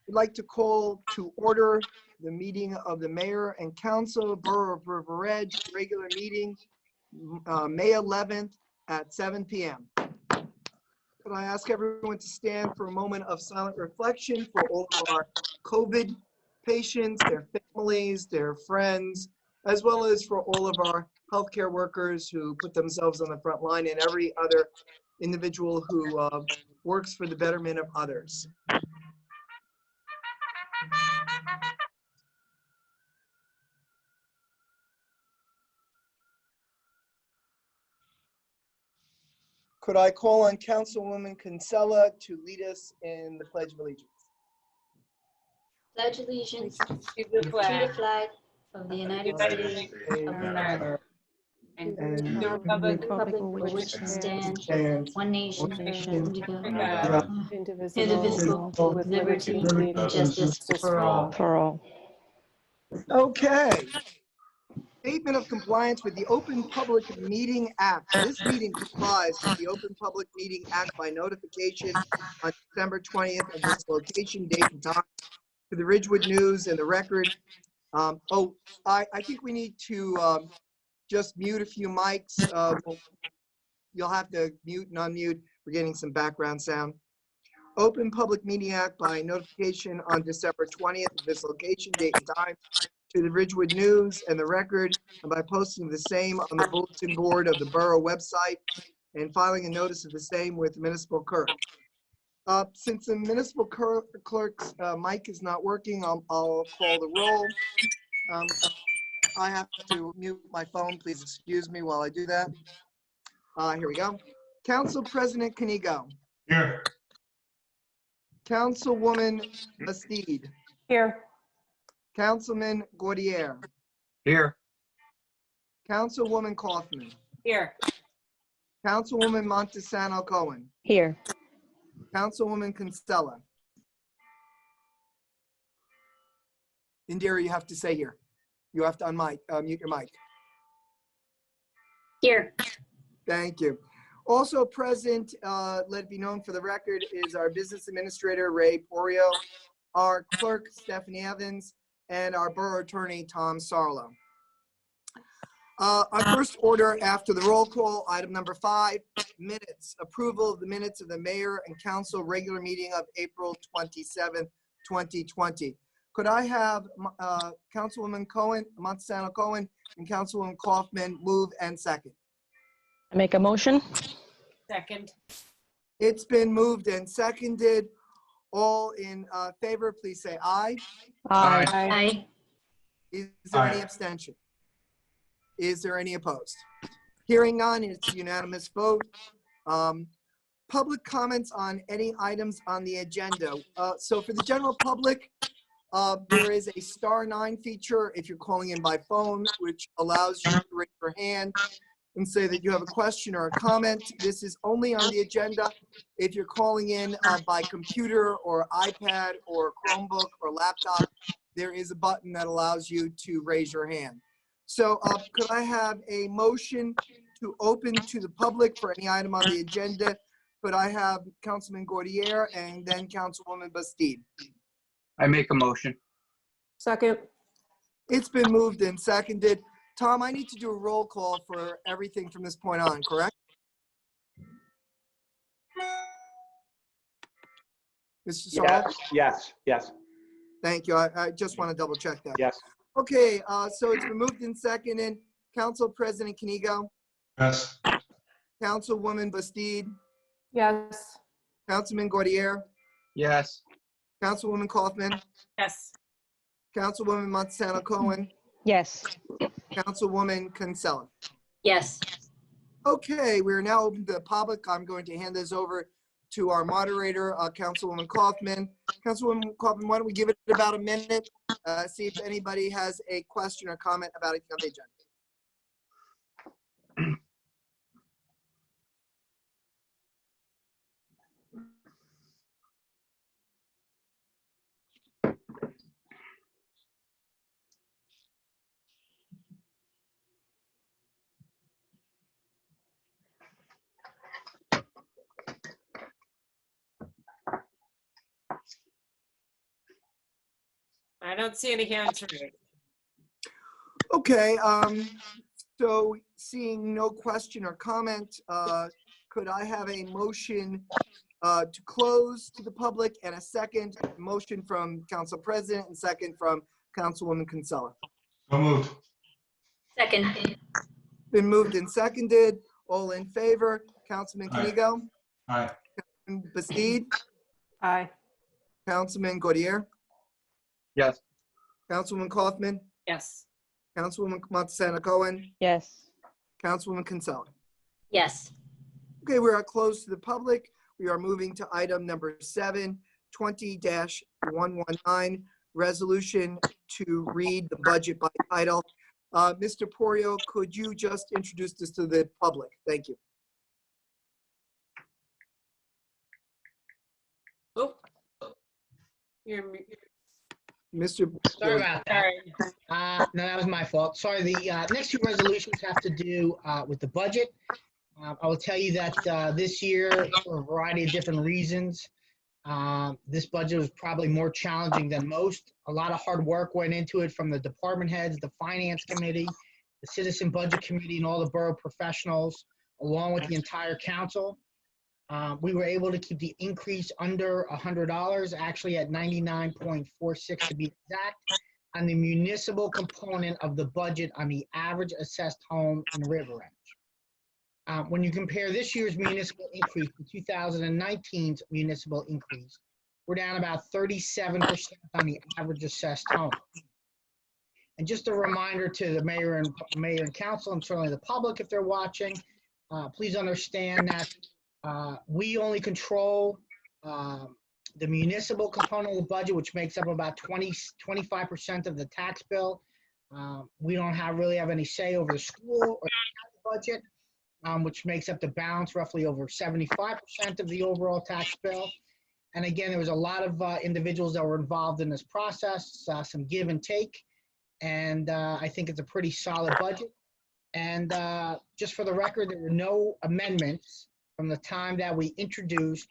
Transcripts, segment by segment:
I'd like to call to order the meeting of the Mayor and Council, Borough of River Edge, regular meeting, May 11th at 7 p.m. Could I ask everyone to stand for a moment of silent reflection for all of our COVID patients, their families, their friends, as well as for all of our healthcare workers who put themselves on the front line and every other individual who works for the betterment of others. Could I call on Councilwoman Kinsella to lead us in the Pledge of Allegiance? Pledge allegiance To the to flag the flag of the United States of America and And the republic for which it stands, and one nation, under God, God, indivisible, indivisible, with liberty and justice for all. okay. Statement of compliance with the Open Public Meeting Act. This meeting complies with the Open Public Meeting Act by notification on December 20th of this location, date, and time to the Ridgewood News and the Record. I think we need to just mute a few mics. You'll have to mute and unmute. We're getting some background sound. Open Public Meeting Act by notification on December 20th of this location, date, and time to the Ridgewood News and the Record, and by posting the same on the bulletin board of the borough website and filing a notice of the same with the municipal clerk. Since the municipal clerk's mic is not working, I'll call the roll. I have to mute my phone. Please excuse me while I do that. Here we go. Council President Canigo. Here. Councilwoman Bastide. Here. Councilman Gaudier. Here. Councilwoman Kaufman. Here. Councilwoman Montesano Cohen. Here. Councilwoman Kinsella. Indira, you have to say here. You have to mute your mic. Here. Thank you. Also present, let it be known for the record, is our business administrator, Ray Porio, our clerk, Stephanie Evans, and our borough attorney, Tom Sarlo. Our first order after the roll call, item number 5, minutes. Approval of the minutes of the mayor and council regular meeting of April 27th, 2020. Could I have Councilwoman Cohen, Montesano Cohen, and Councilwoman Kaufman move and second? Make a motion? Second. It's been moved and seconded. All in favor, please say aye. Aye. Aye. Is there any Aye. abstention? Is there any opposed? Hearing none, it's a unanimous vote. Public comments on any items on the agenda. So for the general public, there is a *9 feature if you're calling in by phone, which allows you to raise your hand and say that you have a question or a comment. This is only on the agenda. If you're calling in by computer or iPad or Chromebook or laptop, there is a button that allows you to raise your hand. So could I have a motion to open to the public for any item on the agenda? Could I have Councilman Gaudier and then Councilwoman Bastide? I make a motion. Second. It's been moved and seconded. Tom, I need to do a roll call for everything from this point on, correct? Mr. Sarlo? Yes. Thank you. I just want to double check that. Yes. Okay, so it's been moved and seconded. Council President Canigo, Yes. Councilwoman Bastide, Yes. Councilman Gaudier, Yes. Councilwoman Kaufman, Yes. Councilwoman Montesano Cohen, Yes. Councilwoman Kinsella. Yes. Okay, we're now open to the public. I'm going to hand this over to our moderator, Councilwoman Kaufman. Councilwoman Kaufman, why don't we give it about a minute, see if anybody has a question or comment about anything on the agenda. I don't see any hands raised. Okay, so seeing no question or comment, could I have a motion to close to the public and a second motion from Council President and second from Councilwoman Kinsella? So moved. Second. Been moved and seconded. All in favor? Councilman Aye. Kenigo? Aye. Bastide? Aye. Councilman Gaudier? Yes. Councilwoman Kaufman? Yes. Councilwoman Montesano Cohen? Yes. Councilwoman Kinsella? Yes. Okay, we are closed to the public. We are moving to item number 7, 20-119, resolution to read the budget by title. Mr. Porio, could you just introduce this to the public? Thank you. Oh. You're, Mr. Sorry about that. sorry. No, that was my fault. Sorry, the next two resolutions have to do with the budget. I will tell you that this year, for a variety of different reasons, this budget was probably more challenging than most. A lot of hard work went into it from the department heads, the finance committee, the citizen budget committee, and all the borough professionals, along with the entire council. We were able to keep the increase under $100, actually at 99.46 to be exact, on the municipal component of the budget on the average assessed home in River Edge. When you compare this year's municipal increase to 2019's municipal increase, we're down about 37% on the average assessed home. And just a reminder to the mayor and council, and certainly the public if they're watching, please understand that we only control the municipal component of the budget, which makes up about 25% of the tax bill. We don't really have any say over the school or the budget, which makes up the balance, roughly over 75% of the overall tax bill. And again, there was a lot of individuals that were involved in this process, some give and take. And I think it's a pretty solid budget. And just for the record, there were no amendments from the time that we introduced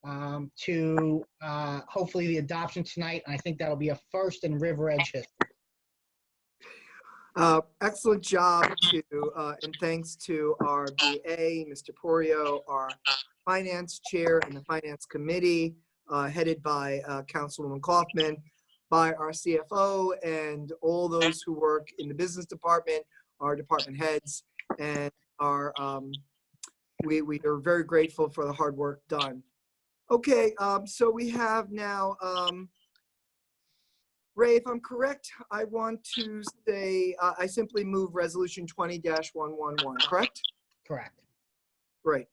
to hopefully the adoption tonight. And I think that'll be a first in River Edge history. Excellent job to, and thanks to our BA, Mr. Porio, our finance chair and the finance committee, headed by Councilwoman Kaufman, by our CFO and all those who work in the business department, our department heads, and our, we are very grateful for the hard work done. Okay, so we have now, Ray, if I'm correct, I want to say, I simply move resolution 20-111, correct? Correct. Great.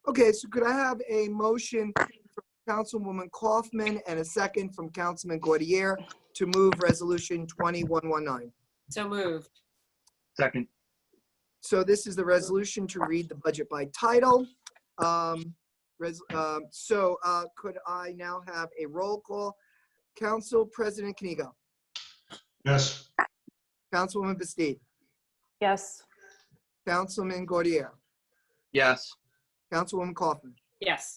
Okay, so could I have a motion from Councilwoman Kaufman and a second from Councilman Gaudier to move resolution 20-119? So moved. Second. So this is the resolution to read the budget by title. Could I now have a roll call? Council President Kenigo. Yes. Councilwoman Bastide. Yes. Councilman Gaudier. Yes. Councilwoman Kaufman. Yes.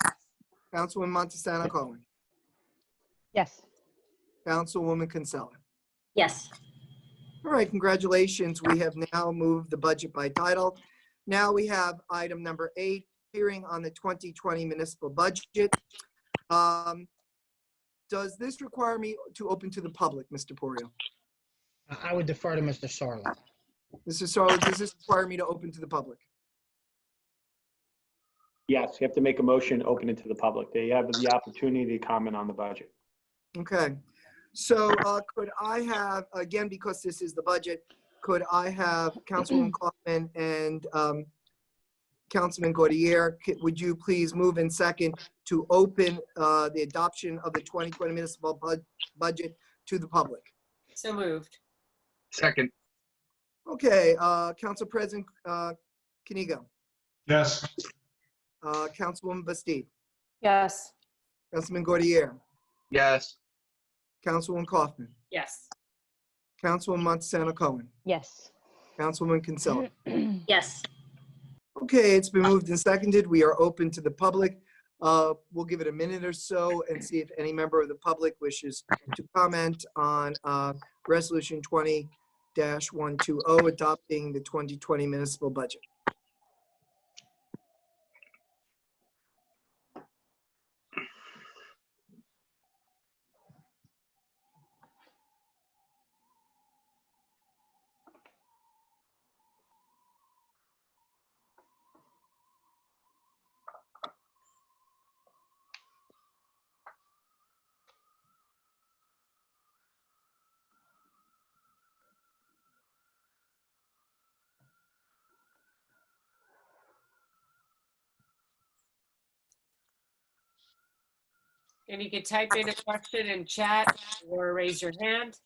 Councilwoman Montesano Cohen. Yes. Councilwoman Kinsella. Yes. All right, congratulations. We have now moved the budget by title. Now we have item number 8, hearing on the 2020 municipal budget. Does this require me to open to the public, Mr. Porio? I would defer to Mr. Sarla. Mr. Sarla, does this require me to open to the public? Yes, you have to make a motion, open it to the public. They have the opportunity to comment on the budget. Okay. So could I have, again, because this is the budget, could I have Councilwoman Kaufman and Councilman Gaudier, would you please move in second to open the adoption of the 2020 municipal budget to the public? So moved. Second. Okay, Council President Kenigo, Yes. Councilwoman Bastide, Yes. Councilman Gaudier, Yes. Councilwoman Kaufman, Yes. Councilwoman Montesano Cohen, Yes. Councilwoman Kinsella. Yes. Okay, it's been moved and seconded. We are open to the public. We'll give it a minute or so and see if any member of the public wishes to comment on Resolution 20-120, adopting the 2020 municipal budget. And you can type in a question in chat or raise your hand.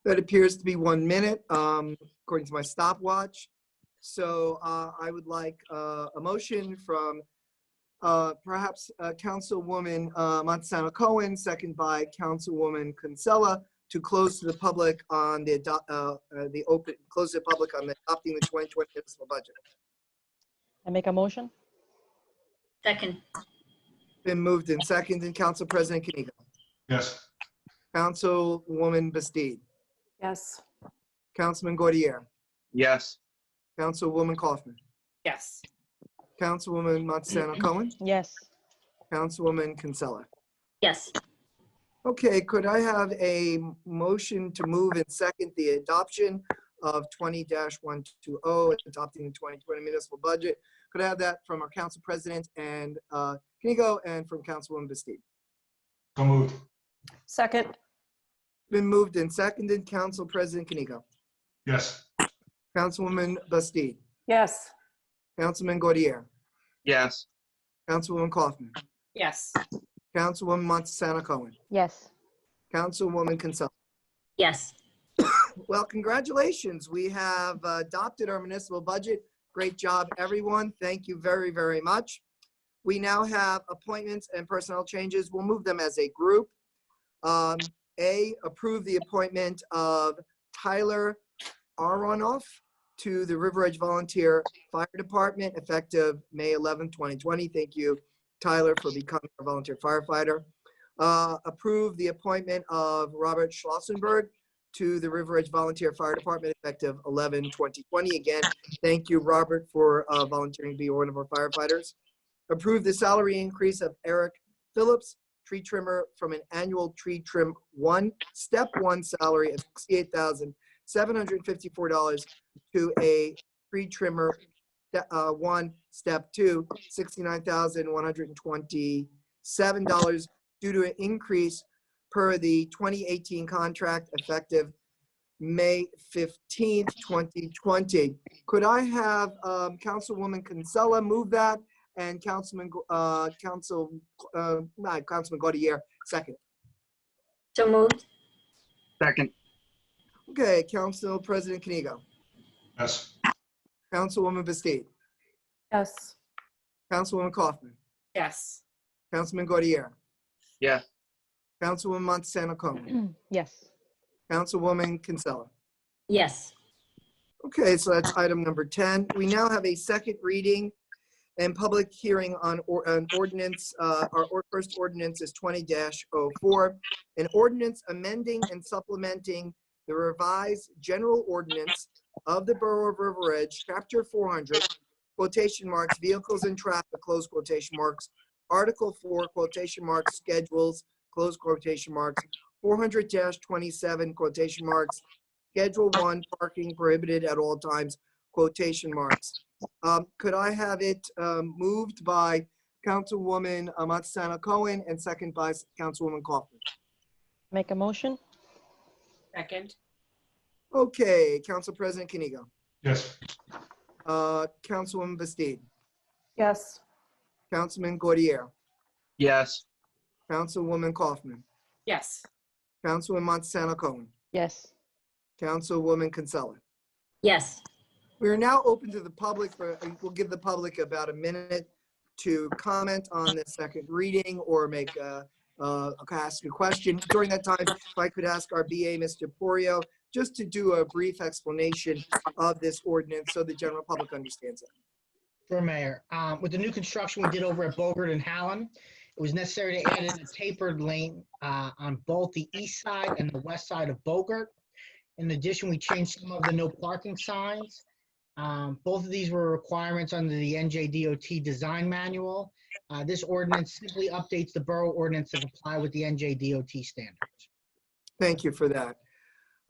That appears to be 1 minute, according to my stopwatch. So I would like a motion from perhaps Councilwoman Montesano Cohen, second by Councilwoman Kinsella, to close to the public on the close to the public on adopting the 2020 municipal budget. I make a motion? Second. Been moved and seconded. Council President Kaniga. Yes. Councilwoman Bastide. Yes. Councilman Gaudier. Yes. Councilwoman Kaufman. Yes. Councilwoman Montesano Cohen. Yes. Councilwoman Kinsella. Yes. Okay, could I have a motion to move and second the adoption of 20-120, adopting the 2020 municipal budget? Could I have that from our council president and Kanigo, and from Councilwoman Bastide? So moved. Second. Been moved and seconded. Council President Kanigo. Yes. Councilwoman Bastide. Yes. Councilman Gaudier. Yes. Councilwoman Kaufman. Yes. Councilwoman Montesano Cohen. Yes. Councilwoman Kinsella. Yes. Well, congratulations. We have adopted our municipal budget. Great job, everyone. Thank you very, very much. We now have appointments and personnel changes. We'll move them as a group. A, approve the appointment of Tyler Aronoff to the River Edge Volunteer Fire Department effective May 11, 2020. Thank you, Tyler, for becoming a volunteer firefighter. Approve the appointment of Robert Schlossenberg to the River Edge Volunteer Fire Department effective 11/2020. Again, thank you, Robert, for volunteering to be one of our firefighters. Approve the salary increase of Eric Phillips, tree trimmer, from an annual tree trim 1, step 1 salary of $68,754 to a tree trimmer 1, step 2, $69,127 due to an increase per the 2018 contract effective May 15th, 2020. Could I have Councilwoman Kinsella move that and Councilman Gaudier second? So moved. Second. Okay, Council President Kanigo. Yes. Councilwoman Bastide. Yes. Councilwoman Kaufman. Yes. Councilman Gaudier. Yes. Councilwoman Montesano Cohen. Yes. Councilwoman Kinsella. Yes. Okay, so that's item number 10. We now have a second reading and public hearing on an ordinance. Our first ordinance is 20-04, an ordinance amending and supplementing the revised general ordinance of the Borough of River Edge, Chapter 400, quotation marks, vehicles and traffic, close quotation marks, Article 4, quotation marks, schedules, close quotation marks, 400-27, quotation marks, Schedule 1, parking prohibited at all times, quotation marks. Could I have it moved by Councilwoman Montesano Cohen and second by Councilwoman Kaufman? Make a motion? Second. Okay, Council President Kanigo. Yes. Councilwoman Bastide. Yes. Councilman Gaudier. Yes. Councilwoman Kaufman. Yes. Councilwoman Montesano Cohen. Yes. Councilwoman Kinsella. Yes. We are now open to the public. We'll give the public about a minute to comment on the second reading or ask a question. During that time, if I could ask our BA, Mr. Porio, just to do a brief explanation of this ordinance so the general public understands it. Sure, Mayor. With the new construction we did over at Bogart and Hallam, it was necessary to add in a tapered lane on both the east side and the west side of Bogart. In addition, we changed some of the no parking signs. Both of these were requirements under the NJDOT design manual. This ordinance simply updates the borough ordinance to comply with the NJDOT standards. Thank you for that.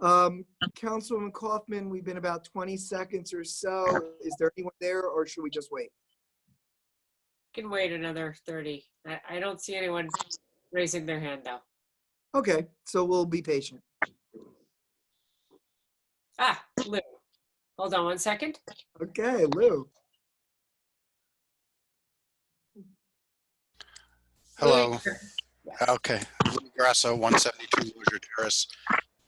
Councilwoman Kaufman, we've been about 20 seconds or so. Is there anyone there or should we just wait? Can wait another 30. I don't see anyone raising their hand though. Okay, so we'll be patient. Ah, Lou. Hold on 1 second. Okay, Lou. Hello. Okay. Lou Grasso, 172 Lozier Terrace.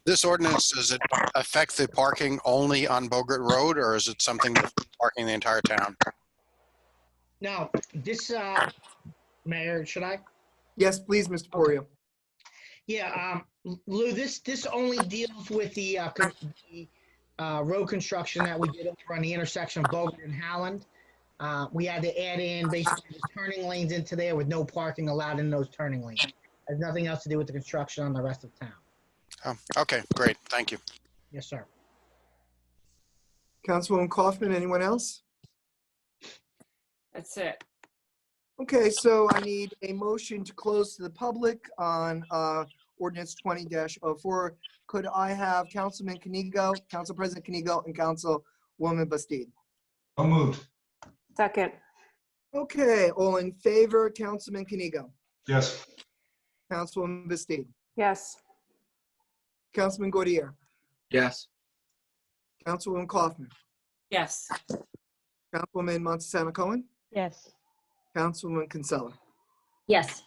This ordinance, does it affect the parking only on Bogart Road, or is it something that's parking the entire town? Now, this, Mayor, should I? Yes, please, Mr. Porio. Yeah, Lou, this only deals with the road construction that we did over on the intersection of Bogart and Howland. We had to add in basically the turning lanes into there with no parking allowed in those turning lanes. Has nothing else to do with the construction on the rest of town. Oh, okay, great. Thank you. Yes, sir. Councilwoman Kaufman, anyone else? That's it. Okay, so I need a motion to close to the public on ordinance 20-04. Could I have Councilman Kenigo, Council President Kenigo, and Councilwoman Bastide? So moved. Second. Okay, all in favor, Councilman Kenigo, Yes. Councilwoman Bastide, Yes. Councilman Gaudier, Yes. Councilwoman Kaufman, Yes. Councilwoman Montesano Cohen, Yes. Councilwoman Kinsella. Yes.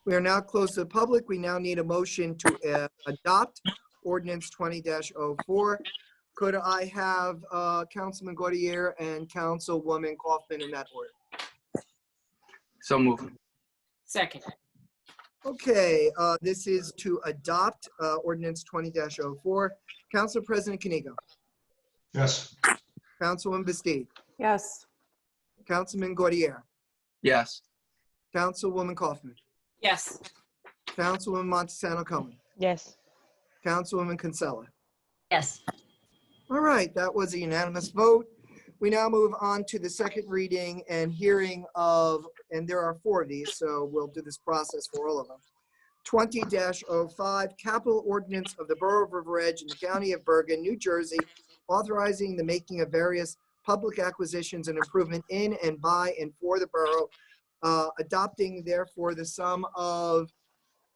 We are now closed to the public. We now need a motion to adopt ordinance 20-04. Could I have Councilman Gaudier and Councilwoman Kaufman in that order? So moved. Second. Okay, this is to adopt ordinance 20-04. Council President Kenigo, Yes. Councilwoman Bastide, Yes. Councilman Gaudier, Yes. Councilwoman Kaufman, Yes. Councilwoman Montesano Cohen, Yes. Councilwoman Kinsella. Yes. All right, that was a unanimous vote. We now move on to the second reading and hearing of, and there are 4 of these, so we'll do this process for all of them. 20-05, capital ordinance of the Borough of River Edge in the County of Bergen, New Jersey, authorizing the making of various public acquisitions and improvement in and by and for the borough, adopting therefore the sum of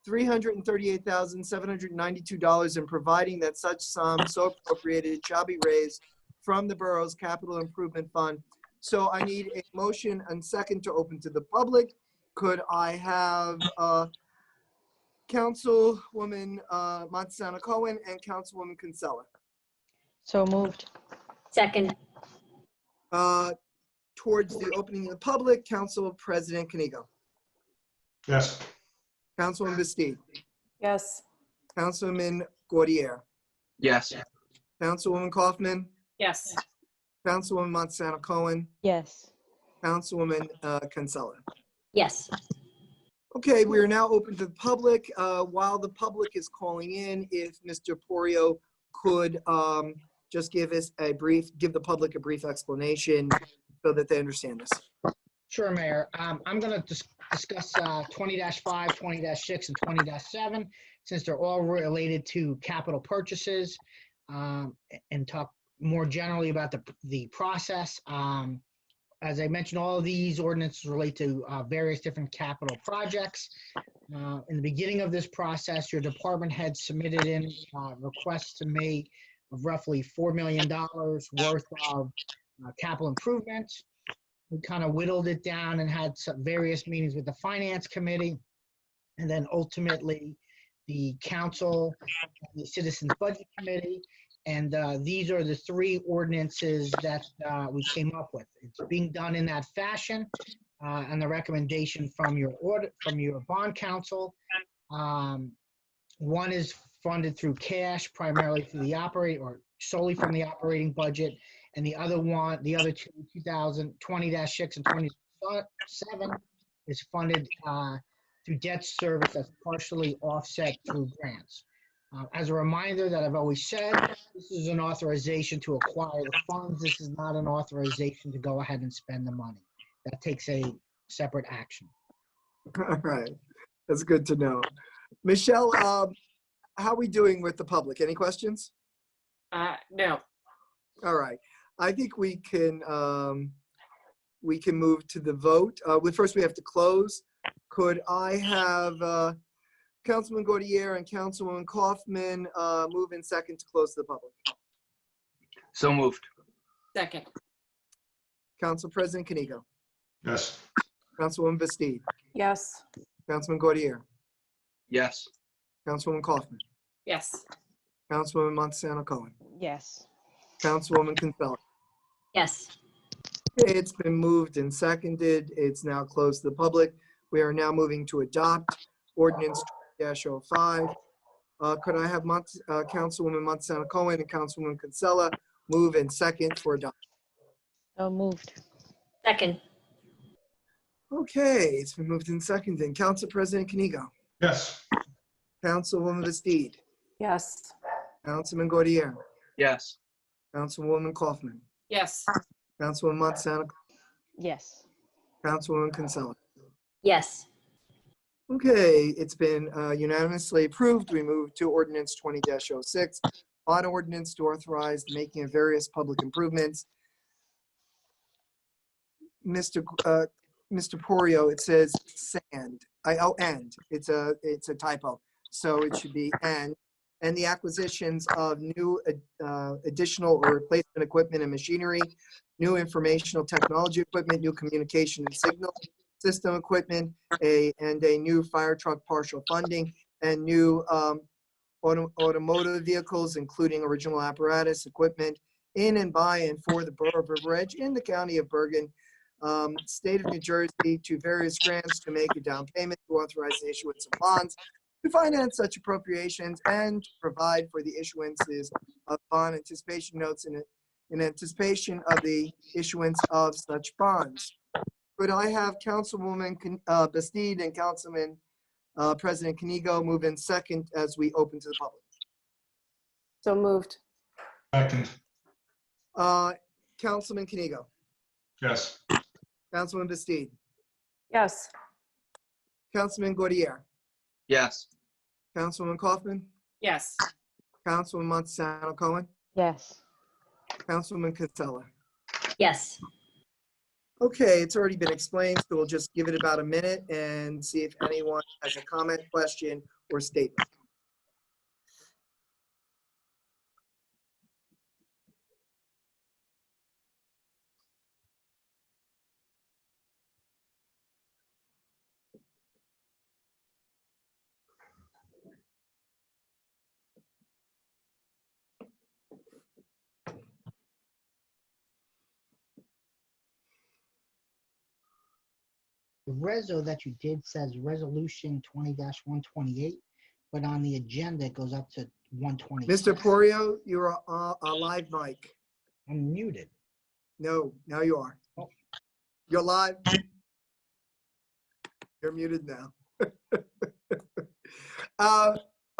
$338,792 and providing that such sum so appropriated shall be raised from the borough's capital improvement fund. So I need a motion and second to open to the public. Could I have Councilwoman Montesano Cohen and Councilwoman Kinsella? So moved. Second. Towards the opening of the public, Council President Kenigo, Yes. Councilwoman Bastide, Yes. Councilman Gaudier, Yes. Councilwoman Kaufman, Yes. Councilwoman Montesano Cohen, Yes. Councilwoman Kinsella. Yes. Okay, we are now open to the public. While the public is calling in, if Mr. Porio could just give the public a brief explanation so that they understand this. Sure, Mayor. I'm going to discuss 20-5, 20-6, and 20-7, since they're all related to capital purchases, and talk more generally about the process. As I mentioned, all of these ordinances relate to various different capital projects. In the beginning of this process, your department had submitted in requests to me of roughly $4 million worth of capital improvements. We kind of whittled it down and had some various meetings with the Finance Committee. And then ultimately, the Council, and the Citizens Budget Committee, And these are the three ordinances that we came up with. It's being done in that fashion, and the recommendation from your bond counsel. One is funded through cash, primarily through the or solely from the operating budget, and the other two, 2020-6 and 27, is funded through debt service that's partially offset through grants. As a reminder that I've always said, this is an authorization to acquire the funds. This is not an authorization to go ahead and spend the money. That takes a separate action. All right, that's good to know. Michelle, how are we doing with the public? Any questions? No. All right, I think we can move to the vote. First, we have to close. Could I have Councilman Gaudier and Councilwoman Kaufman move in second to close to the public? So moved. Second. Council President Kanigo. Yes. Councilwoman Bastide. Yes. Councilman Gaudier. Yes. Councilwoman Kaufman. Yes. Councilwoman Montesano Cohen. Yes. Councilwoman Kinsella. Yes. Okay, it's been moved and seconded. It's now closed to the public. We are now moving to adopt ordinance 20-05. Could I have Councilwoman Montesano Cohen and Councilwoman Kinsella move in second for adoption? So moved. Second. Okay, it's been moved and seconded. Council President Kanigo. Yes. Councilwoman Bastide. Yes. Councilman Gaudier. Yes. Councilwoman Kaufman. Yes. Councilwoman Montesano. Yes. Councilwoman Kinsella. Yes. Okay, it's been unanimously approved. We move to ordinance 20-06, bond ordinance to authorize the making of various public improvements. Mr. Porio, it says sand. And. It's a typo. So it should be and the acquisitions of new additional or replacement equipment and machinery, new informational technology equipment, new communication and signal system equipment, and a new fire truck partial funding, and new automotive vehicles, including original apparatus equipment in and by and for the Borough of River Edge in the County of Bergen, State of New Jersey, to various grants to make a down payment to authorize the issuance of bonds to finance such appropriations and to provide for the issuances of bond anticipation notes in anticipation of the issuance of such bonds. Could I have Councilwoman Bastide and Councilman President Kanigo move in second as we open to the public? So moved. Second. Councilman Kanigo. Yes. Councilman Bastide. Yes. Councilman Gaudier. Yes. Councilwoman Kaufman. Yes. Councilwoman Montesano Cohen. Yes. Councilwoman Kinsella. Yes. Okay, it's already been explained, so we'll just give it about a minute and see if anyone has a comment, question, or statement. The reso that you did says resolution 20-128, but on the agenda, it goes up to 120. Mr. Porio, you're a live mic. I'm muted. No, now you are. Oh. You're live. You're muted now.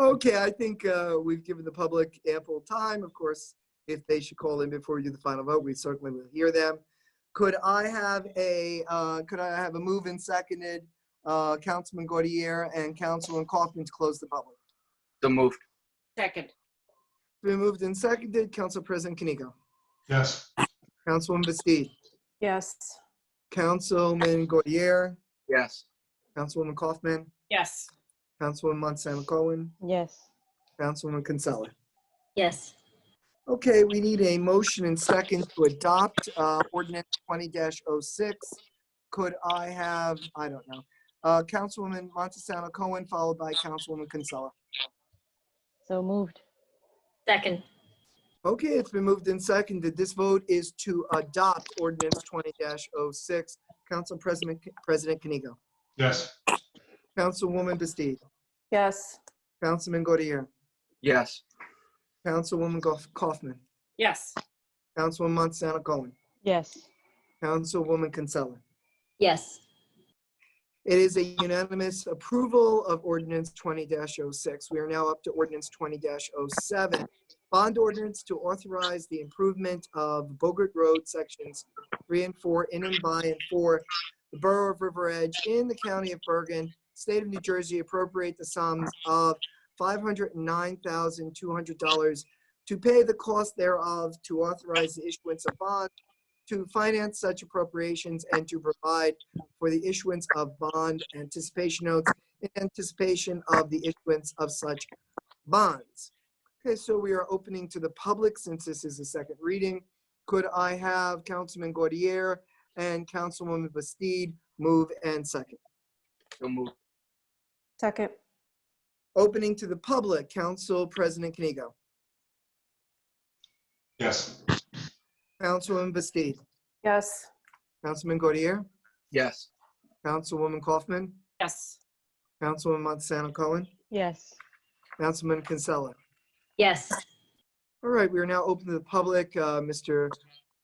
Okay, I think we've given the public ample time. Of course, if they should call in before we do the final vote, we certainly will hear them. Could I have a move and seconded Councilman Gaudier and Councilman Kaufman to close the public? So moved. Second. Been moved and seconded. Council President Kanigo. Yes. Councilwoman Bastide. Yes. Councilman Gaudier. Yes. Councilwoman Kaufman. Yes. Councilwoman Montesano Cohen. Yes. Councilwoman Kinsella. Yes. Okay, we need a motion and second to adopt ordinance 20-06. Could I have, I don't know, Councilwoman Montesano Cohen followed by Councilwoman Kinsella. So moved. Second. Okay, it's been moved and seconded. This vote is to adopt ordinance 20-06. Council President Kanigo. Yes. Councilwoman Bastide. Yes. Councilman Gaudier. Yes. Councilwoman Kaufman. Yes. Councilwoman Montesano Cohen. Yes. Councilwoman Kinsella. Yes. It is a unanimous approval of ordinance 20-06. We are now up to ordinance 20-07. Bond ordinance to authorize the improvement of Bogart Road sections 3 and 4 in and by and for the Borough of River Edge in the County of Bergen, State of New Jersey, appropriate the sums of $509,200 to pay the cost thereof, to authorize the issuance of bonds, to finance such appropriations, and to provide for the issuance of bond anticipation notes in anticipation of the issuance of such bonds. Okay, so we are opening to the public since this is a second reading. Could I have Councilman Gaudier and Councilwoman Bastide move and second? So moved. Second. Opening to the public, Council President Kanigo. Yes. Councilwoman Bastide. Yes. Councilman Gaudier. Yes. Councilwoman Kaufman. Yes. Councilwoman Montesano Cohen. Yes. Councilman Kinsella. Yes. All right, we are now open to the public. Mr.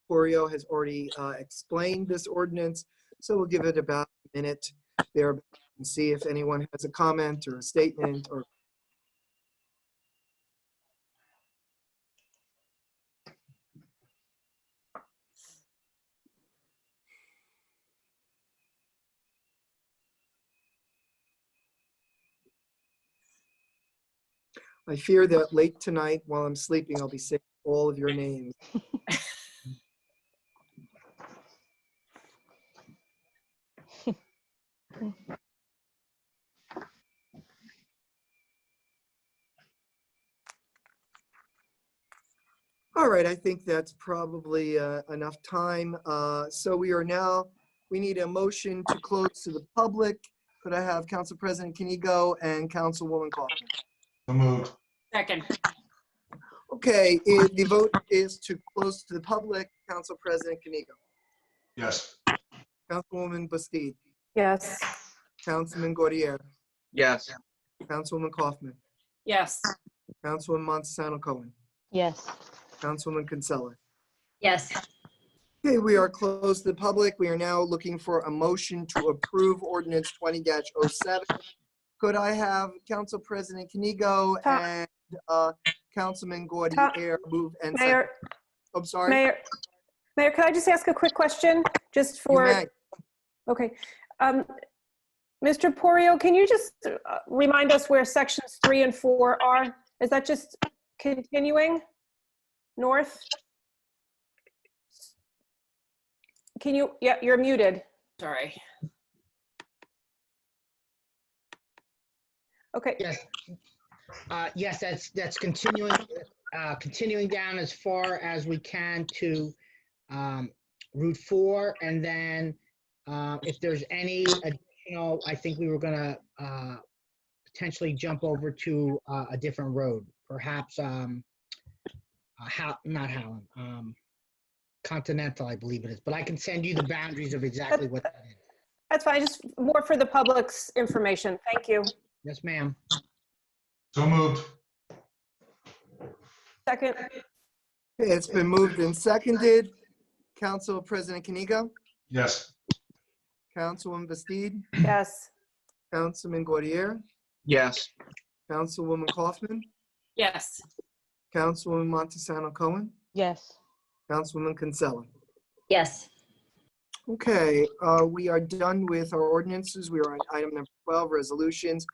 Porio has already explained this ordinance, so we'll give it about a minute there and see if anyone has a comment or a statement or. I fear that late tonight while I'm sleeping, I'll be saying all of your names. All right, I think that's probably enough time. So we need a motion to close to the public. Could I have Council President Kanigo and Councilwoman Kaufman? So moved. Second. Okay, the vote is to close to the public. Council President Kanigo. Yes. Councilwoman Bastide. Yes. Councilman Gaudier. Yes. Councilwoman Kaufman. Yes. Councilwoman Montesano Cohen. Yes. Councilwoman Kinsella. Yes. Okay, we are closed to the public. We are now looking for a motion to approve ordinance 20-07. Could I have Council President Kanigo and Councilman Gaudier move and second? Mayor, I'm sorry. Mayor, could I just ask a quick question? Just You for, may. okay. Mr. Porio, can you just remind us where sections 3 and 4 are? Is that just continuing north? Can you, yeah, you're muted. Sorry. Okay. Yes. Yes, that's continuing down as far as we can to Route 4. And then if there's any additional, I think we were gonna potentially jump over to a different road, perhaps not Howland, Continental, I believe it is. But I can send you the boundaries of exactly what that is. That's fine, just more for the public's information. Thank you. Yes, ma'am. So moved. Second. Okay, it's been moved and seconded. Council President Kanigo. Yes. Councilwoman Bastide. Yes. Councilman Gaudier. Yes. Councilwoman Kaufman. Yes. Councilwoman Montesano Cohen. Yes. Councilwoman Kinsella. Yes. Okay, we are done with our ordinances. We are on item number 12, resolutions.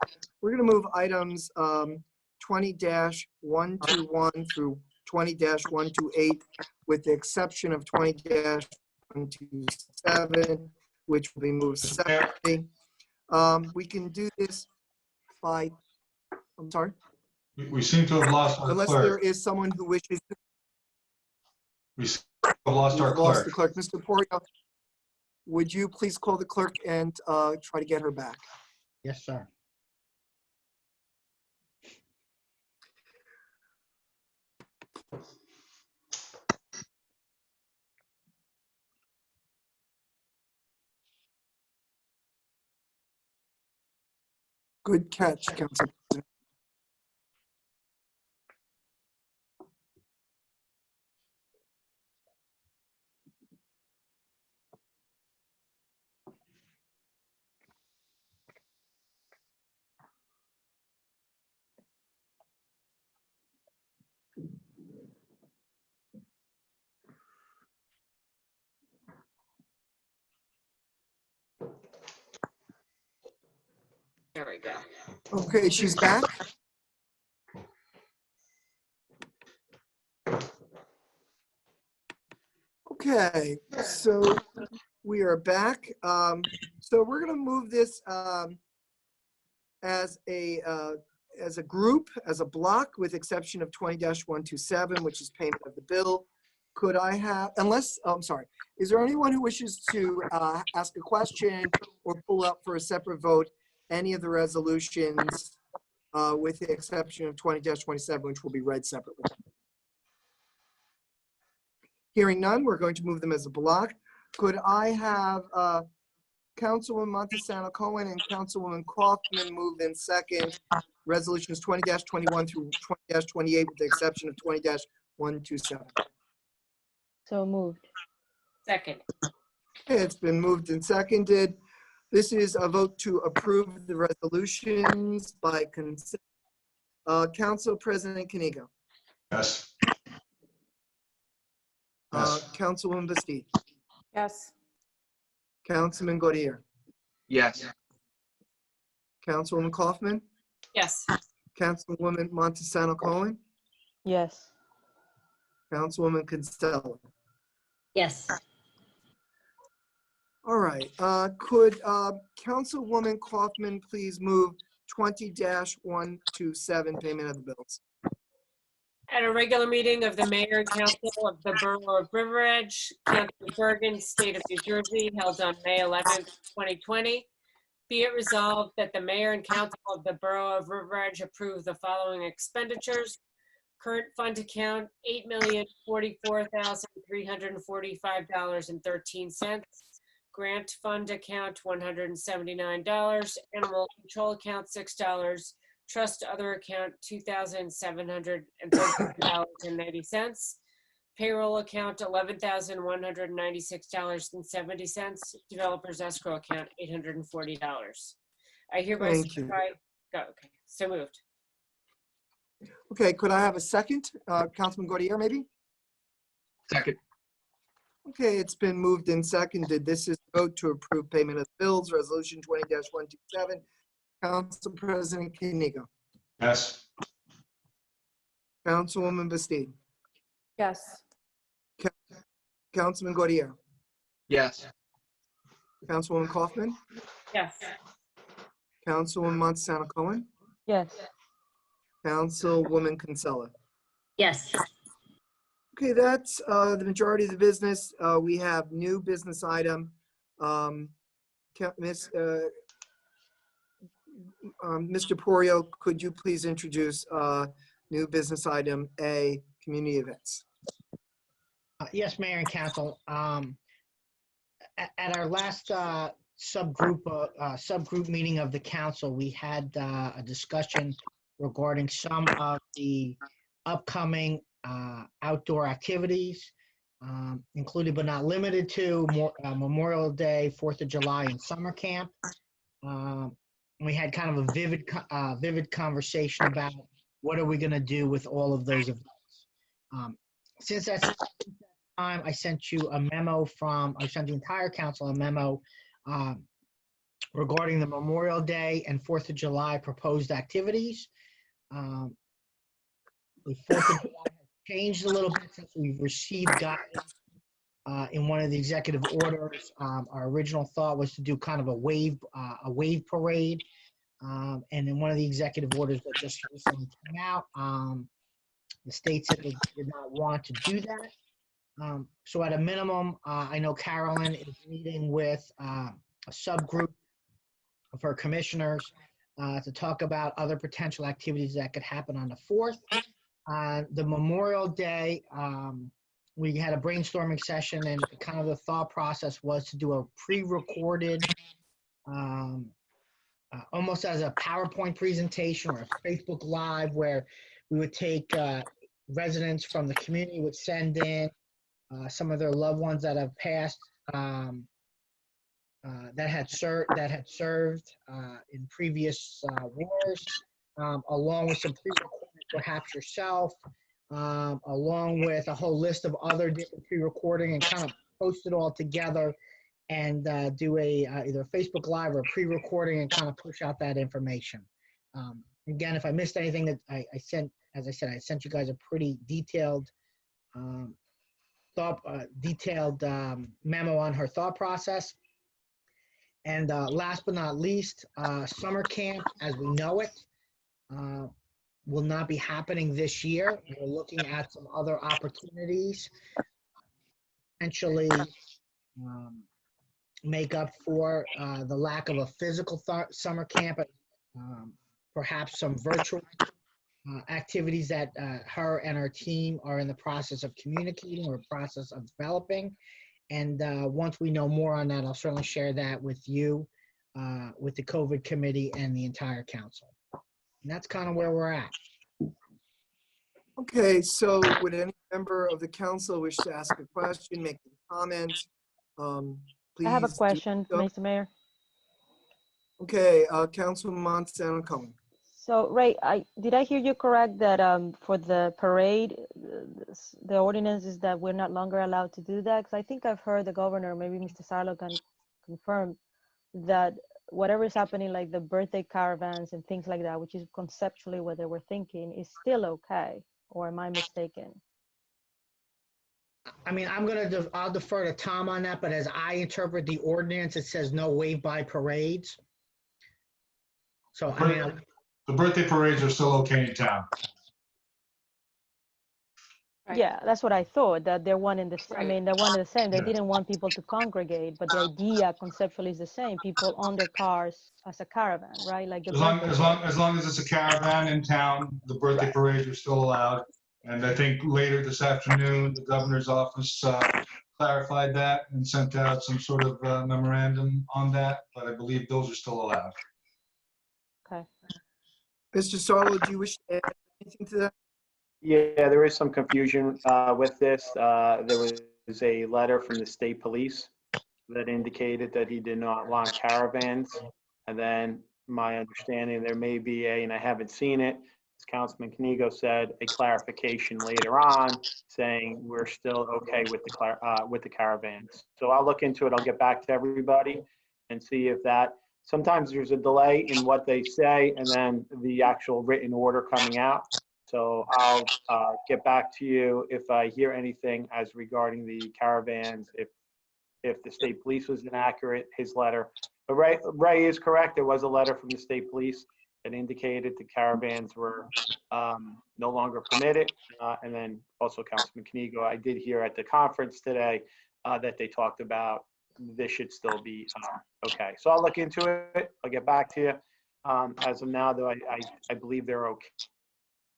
We're going to move items 20-121 through 20-128, with the exception of 20-127, which will be moved separately. We can do this by, I'm sorry, We seem to have lost our unless there clerk. is someone who wishes to. We seem to have lost our We've lost the clerk. clerk. Mr. Porio, would you please call the clerk and try to get her back? Yes, sir. Good catch, Council President. There we go. Okay, she's back. Okay, so we are back. So we're gonna move this as a group, as a block, with exception of 20-127, which is payment of the bill. Could I have, unless, I'm sorry, is there anyone who wishes to ask a question or pull up for a separate vote any of the resolutions with the exception of 20-27, which will be read separately? Hearing none, we're going to move them as a block. Could I have Councilwoman Montesano Cohen and Councilwoman Kaufman move in second resolutions 20-21 through 20-28 with the exception of 20-127? So moved. Second. Okay, it's been moved and seconded. This is a vote to approve the resolutions by consent. Council President Kanigo. Yes. Councilwoman Bastide. Yes. Councilman Gaudier. Yes. Councilwoman Kaufman. Yes. Councilwoman Montesano Cohen. Yes. Councilwoman Kinsella. Yes. All right, could Councilwoman Kaufman please move 20-127, payment of the bills? At a regular meeting of the Mayor and Council of the Borough of River Edge, County of Bergen, State of New Jersey, held on May 11th, 2020, be it resolved that the Mayor and Council of the Borough of River Edge approve the following expenditures. Current fund account, $8,044,345.13. Grant fund account, $179. Animal control account, $6. Trust other account, $2,730.90. Payroll account, $11,196.70. Developers escrow account, $840. I hereby Thank you. certify. Go, okay, so moved. Okay, could I have a second? Councilman Gaudier, maybe? Second. Okay, it's been moved and seconded. This is a vote to approve payment of bills, resolution 20-127. Council President Kanigo. Yes. Councilwoman Bastide. Yes. Councilman Gaudier. Yes. Councilwoman Kaufman. Yes. Councilwoman Montesano Cohen. Yes. Councilwoman Kinsella. Yes. Okay, that's the majority of the business. We have new business item. Mr. Porio, could you please introduce new business item A, community events? Yes, Mayor and Council. At our last subgroup meeting of the council, we had a discussion regarding some of the upcoming outdoor activities, including but not limited to Memorial Day, 4th of July, and summer camp. We had kind of a vivid conversation about what are we going to do with all of those events. Since that time, I sent you a memo I sent the entire council a memo regarding the Memorial Day and 4th of July proposed activities. The 4th of July has changed a little bit since we've received guidance in one of the executive orders. Our original thought was to do kind of a wave parade. And in one of the executive orders that just recently came out, the state said they did not want to do that. So at a minimum, I know Carolyn is meeting with a subgroup of her commissioners to talk about other potential activities that could happen on the 4th. The Memorial Day, we had a brainstorming session, and kind of the thought process was to do a pre-recorded almost as a PowerPoint presentation or a Facebook Live, where we would take residents from the community would send in some of their loved ones that have passed, that had served in previous wars, along with some pre-recorded, perhaps yourself, along with a whole list of other different pre-recording, and kind of post it all together and do either a Facebook Live or a pre-recording and kind of push out that information. Again, if I missed anything that I sent, as I said, I sent you guys a pretty detailed memo on her thought process. And last but not least, summer camp, as we know it, will not be happening this year. We're looking at some other opportunities, potentially make up for the lack of a physical summer camp, perhaps some virtual activities that her and her team are in the process of communicating or process of developing. And once we know more on that, I'll certainly share that with you, with the COVID committee and the entire council. And that's kind of where we're at. Okay, so would any member of the council wish to ask a question, make a comment? Please. I have a do question, so. Mr. Mayor. Okay, Councilman Montano Cohen. So, Ray, did I hear you correct that for the parade, the ordinance is that we're not longer allowed to do that? Because I think I've heard the governor, maybe Mr. Sarlo can confirm, that whatever is happening, like the birthday caravans and things like that, which is conceptually what they were thinking, is still okay, or am I mistaken? I mean, I'll defer to Tom on that, but as I interpret the ordinance, it says no wave-by parades. So, I mean, The birthday parades are still okay in town. Right. Yeah, that's what I thought, that they're one in the, I Right. mean, they're one and the same. They Yeah. didn't want people to congregate, but the idea conceptually is the same. People on their cars as a caravan, right? Like the As long, birthday as long, parade. as long as it's a caravan in town, the birthday Right. parades are still allowed. And I think later this afternoon, the governor's office clarified that and sent out some sort of memorandum on that, but I believe those are still allowed. Okay. Mr. Sarlo, do you wish to add anything to that? Yeah, there is some confusion with this. There was a letter from the state police that indicated that he did not want caravans. And then my understanding, there may be and I haven't seen it, as Councilman Knigo said, a clarification later on saying we're still okay with the caravans. So I'll look into it. I'll get back to everybody and see if that, sometimes there's a delay in what they say and then the actual written order coming out. So I'll get back to you if I hear anything as regarding the caravans, if the state police was inaccurate, his letter. But Ray is correct. There was a letter from the state police that indicated the caravans were no longer permitted. And then also Councilman Knigo, I did hear at the conference today that they talked about this should still be okay. So I'll look into it. I'll get back to you. As of now, though, I believe they're okay.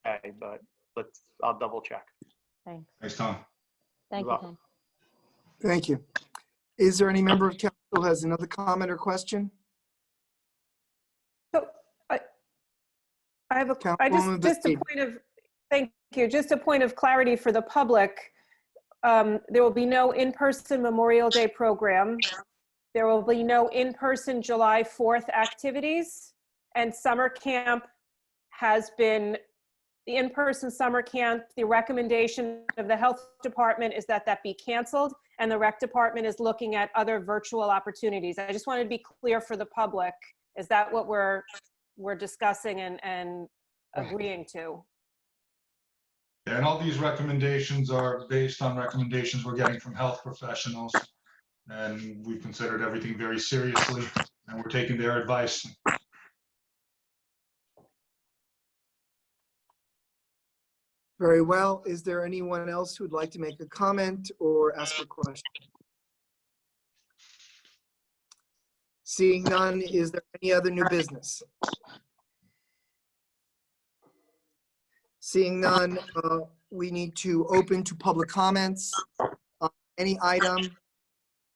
Okay, but I'll double check. Thanks. Thanks, Tom. Thank You're you, Tom. Thank you. Is there any member of council who has another comment or question? So I have Councilwoman just a Batiste. point of, thank you, just a point of clarity for the public. There will be no in-person Memorial Day program. There will be no in-person July 4th activities, and summer camp has been, the in-person summer camp, the recommendation of the health department is that that be canceled, and the rec department is looking at other virtual opportunities. I just wanted to be clear for the public. Is that what we're discussing and agreeing to? And all these recommendations are based on recommendations we're getting from health professionals. And we've considered everything very seriously and we're taking their advice. Very well. Is there anyone else who would like to make a comment or ask a question? Seeing none, is there any other new business? Seeing none, we need to open to public comments on any item,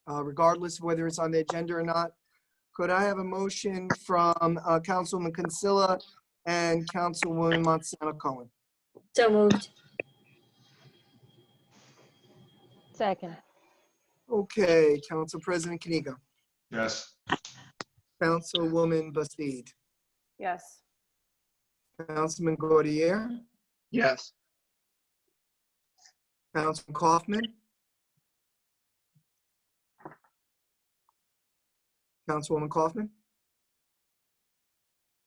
regardless of whether it's on the agenda or not. Could I have a motion from Councilwoman Consilla and Councilwoman Montesano Cohen? So moved. Second. Okay, Council President Kanigo. Yes. Councilwoman Basid. Yes. Councilman Gaudier. Yes. Councilman Kaufman. Councilwoman Kaufman.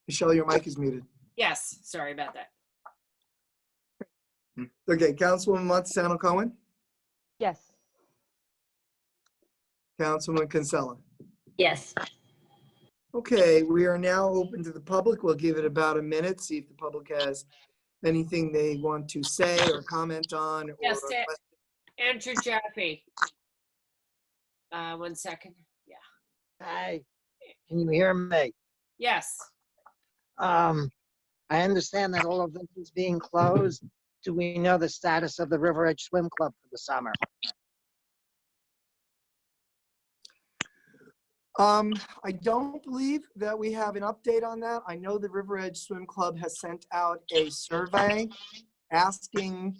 Michelle, your mic is muted. Yes, sorry about that. Okay, Councilwoman Montesano Cohen. Yes. Councilwoman Kinsella. Yes. Okay, we are now open to the public. We'll give it about a minute, see if the public has anything they want to say or comment on. Or Yes, Andrew Jaffe. 1 second. Yeah. Hi, can you hear me? Yes. I understand that all of this is being closed. Do we know the status of the River Edge Swim Club for the summer? I don't believe that we have an update on that. I know the River Edge Swim Club has sent out a survey asking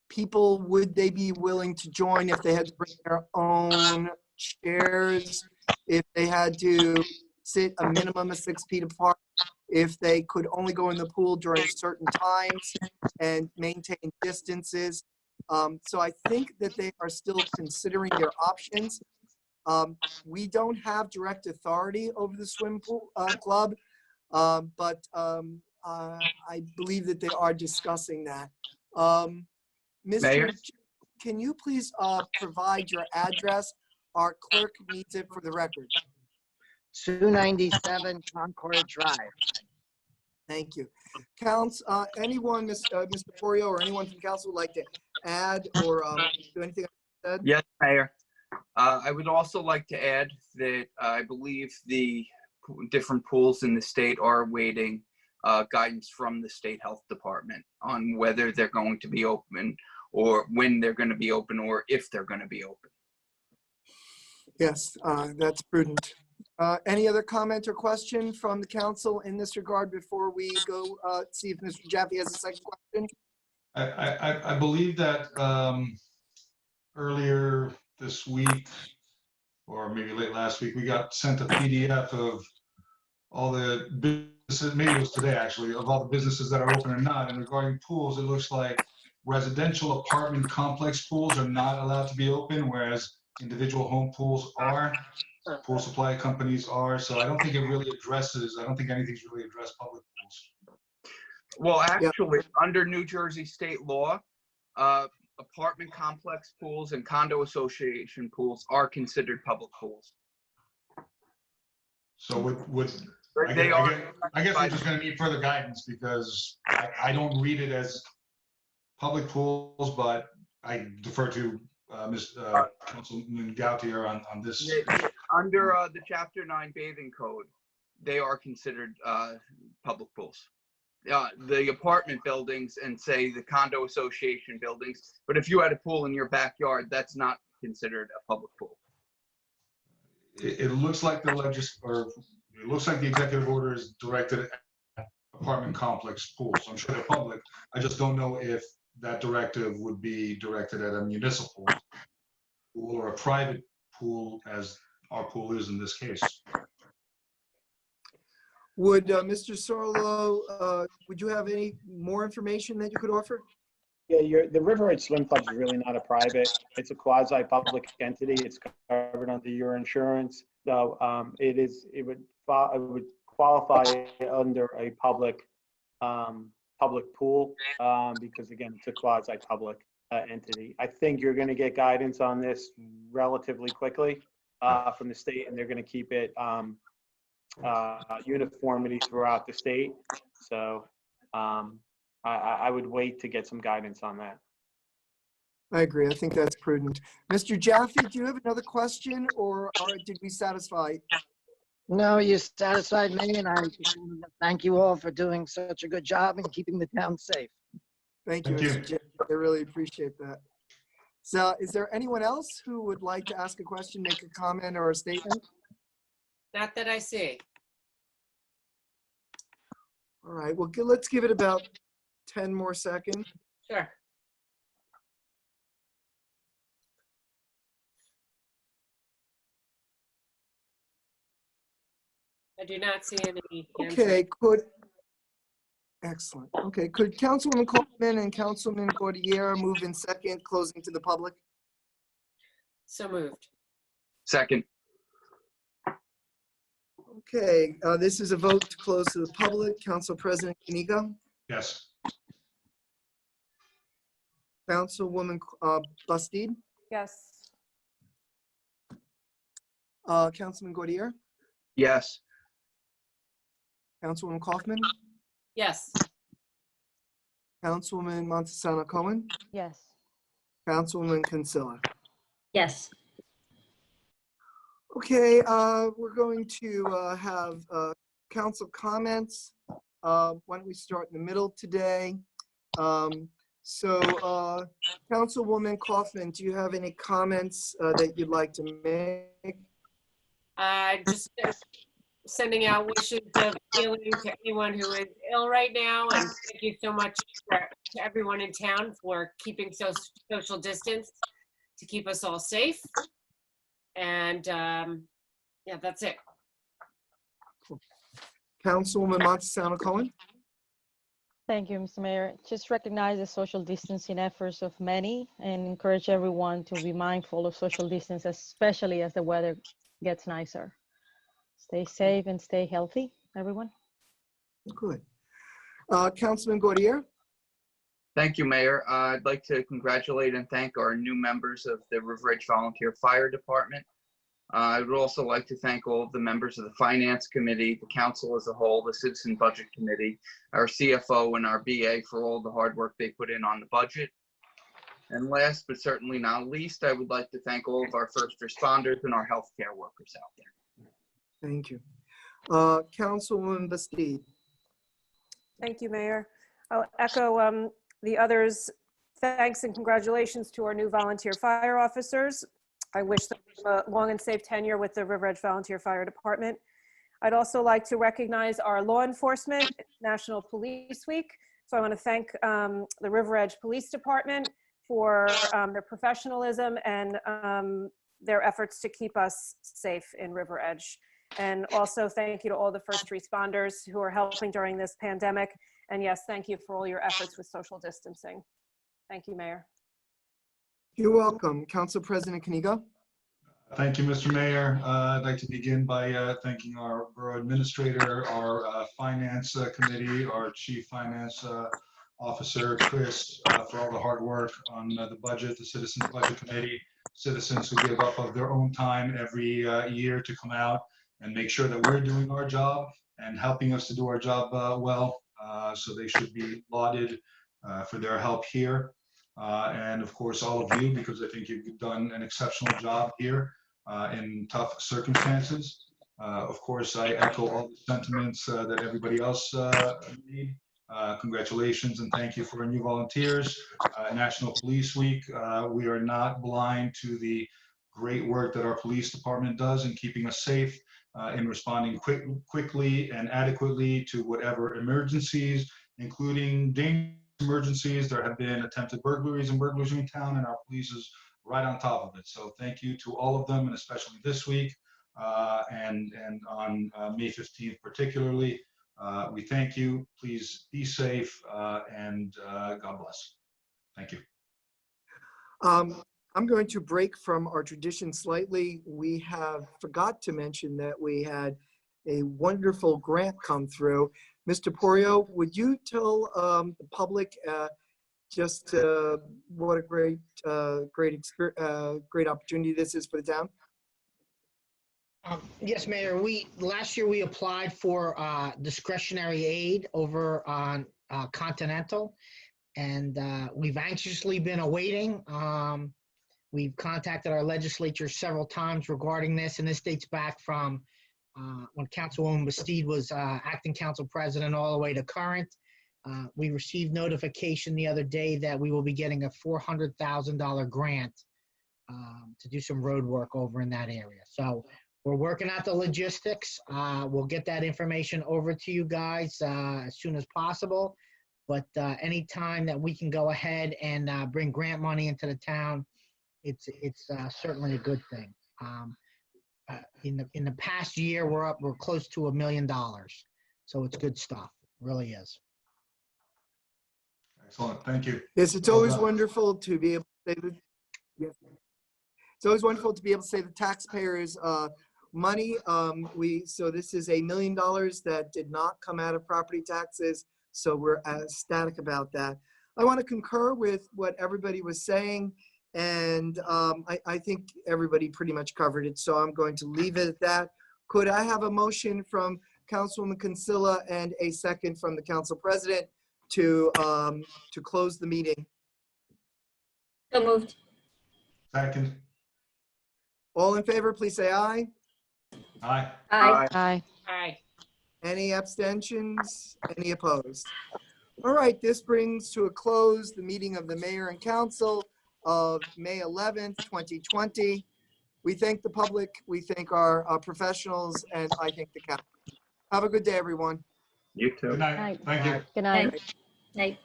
people, would they be willing to join if they had to bring their own chairs, if they had to sit a minimum of 6 feet apart, if they could only go in the pool during certain times and maintain distances. So I think that they are still considering their options. We don't have direct authority over the swim pool club, but I believe that they are discussing that. Mayor? Mr. Can you please provide your address? Our clerk needs it for the record. 297 Concord Drive. Thank you. Anyone, Mr. Porio, or anyone from council would like to add or do anything I said? Yes, Mayor. I would also like to add that I believe the different pools in the state are awaiting guidance from the state health department on whether they're going to be open or when they're going to be open or if they're going to be open. Yes, that's prudent. Any other comment or question from the council in this regard before we go see if Mr. Jaffe has a second question? I believe that earlier this week, or maybe late last week, we got sent a PDF of all the businesses, maybe it was today actually, of all the businesses that are open or not. And regarding pools, it looks like residential apartment complex pools are not allowed to be open, whereas individual home pools are, pool supply companies are. So I don't think it really addresses, I don't think anything's really addressed public pools. Well, actually, under New Jersey state law, apartment complex pools and condo association pools are considered public pools. So I They guess we're just going to need further guidance because I don't read it as public pools, but I defer to Councilman Gautier on this. Under the Chapter 9 bathing code, they are considered public pools. The apartment buildings and say the condo association buildings, but if you had a pool in your backyard, that's not considered a public pool. It looks like it looks like the executive order is directed at apartment complex pools. I'm sure they're public. I just don't know if that directive would be directed at a municipal pool or a private pool, as our pool is in this case. Would Mr. Sorlo, would you have any more information that you could offer? Yeah, the River Edge Swim Club is really not a private. It's a quasi-public entity. It's covered under your insurance. So it would qualify under a public pool because again, it's a quasi-public entity. I think you're going to get guidance on this relatively quickly from the state, and they're going to keep it uniformity throughout the state. So I would wait to get some guidance on that. I agree. I think that's prudent. Mr. Jaffe, do you have another question or did we satisfy? No, you satisfied me, and I just wanted to thank you all for doing such a good job and keeping the town safe. Thank you, Mr. Jaffe. I really appreciate that. So is there anyone else who would like to ask a question, make a comment or a statement? Not that I see. All right, well, let's give it about 10 more seconds. Sure. I do not see any hands Okay, excellent. Okay, could Councilwoman Kaufman and Councilman Gordier move in second, closing to the public? So moved. Second. Okay, this is a vote to close to the public. Council President Kanigo, Yes. Councilwoman Bastide, Yes. Councilman Gordier, Yes. Councilwoman Kaufman, Yes. Councilwoman Montesano Cohen, Yes. Councilwoman Kinsella. Yes. Okay, we're going to have council comments. Why don't we start in the middle today? Councilwoman Kaufman, do you have any comments that you'd like to make? Just sending out wishes of healing to anyone who is ill right now, and thank you so much to everyone in town for keeping social distance to keep us all safe. And yeah, that's it. Councilwoman Montesano Cohen? Thank you, Mr. Mayor. Just recognize the social distancing efforts of many and encourage everyone to be mindful of social distance, especially as the weather gets nicer. Stay safe and stay healthy, everyone. Good. Councilman Gordier? Thank you, Mayor. I'd like to congratulate and thank our new members of the River Edge Volunteer Fire Department. I would also like to thank all of the members of the Finance Committee, the Council as a whole, the Citizen Budget Committee, our CFO and our BA for all the hard work they put in on the budget. And last but certainly not least, I would like to thank all of our first responders and our healthcare workers out there. Thank you. Councilwoman Bastide? Thank you, Mayor. I'll echo the others' thanks and congratulations to our new volunteer fire officers. I wish them a long and safe tenure with the River Edge Volunteer Fire Department. I'd also like to recognize our law enforcement. It's National Police Week. So I want to thank the River Edge Police Department for their professionalism and their efforts to keep us safe in River Edge. And also thank you to all the first responders who are helping during this pandemic. And yes, thank you for all your efforts with social distancing. Thank you, Mayor. You're welcome. Council President Kanigo? Thank you, Mr. Mayor. I'd like to begin by thanking our borough administrator, our finance committee, our chief finance officer, Chris, for all the hard work on the budget, the Citizens Budget Committee, citizens who give up of their own time every year to come out and make sure that we're doing our job and helping us to do our job well. So they should be lauded for their help here. And of course, all of you, because I think you've done an exceptional job here in tough circumstances. Of course, I echo all the sentiments that everybody else made. Congratulations and thank you for our new volunteers. National Police Week, we are not blind to the great work that our police department does in keeping us safe, in responding quickly and adequately to whatever emergencies, including dangerous emergencies. There have been attempted burglaries and burglaries in town, and our police is right on top of it. So thank you to all of them, and especially this week and on May 15th particularly. We thank you. Please be safe and God bless. Thank you. I'm going to break from our tradition slightly. We have forgot to mention that we had a wonderful grant come through. Mr. Porio, would you tell the public just what a great opportunity this is for the town? Yes, Mayor. Last year we applied for discretionary aid over on Continental, and we've anxiously been awaiting. We've contacted our legislature several times regarding this, and this dates back from when Councilwoman Bastide was acting council president all the way to current. We received notification the other day that we will be getting a $400,000 grant to do some road work over in that area. So We're working out the logistics. We'll get that information over to you guys as soon as possible. But any time that we can go ahead and bring grant money into the town, it's certainly a good thing. In the past year, we're close to $1 million. So it's good stuff, really is. Excellent, thank you. Yes, it's Well always done. wonderful to be able to say that. Yes. It's always wonderful to be able to say the taxpayers' money. So this is $1 million that did not come out of property taxes. So we're ecstatic about that. I want to concur with what everybody was saying. And I think everybody pretty much covered it. So I'm going to leave it at that. Could I have a motion from Councilwoman Kinsella and a second from the Council President to close the meeting? So moved. Second, All in favor, please say aye. aye. Aye. Aye. Aye. Any abstentions? Any opposed? All right, this brings to a close the meeting of the Mayor and Council of May 11th, 2020. We thank the public, we thank our professionals, and I thank the council. Have a good day, everyone. You too. Good night, Night. thank you. Good night. Night.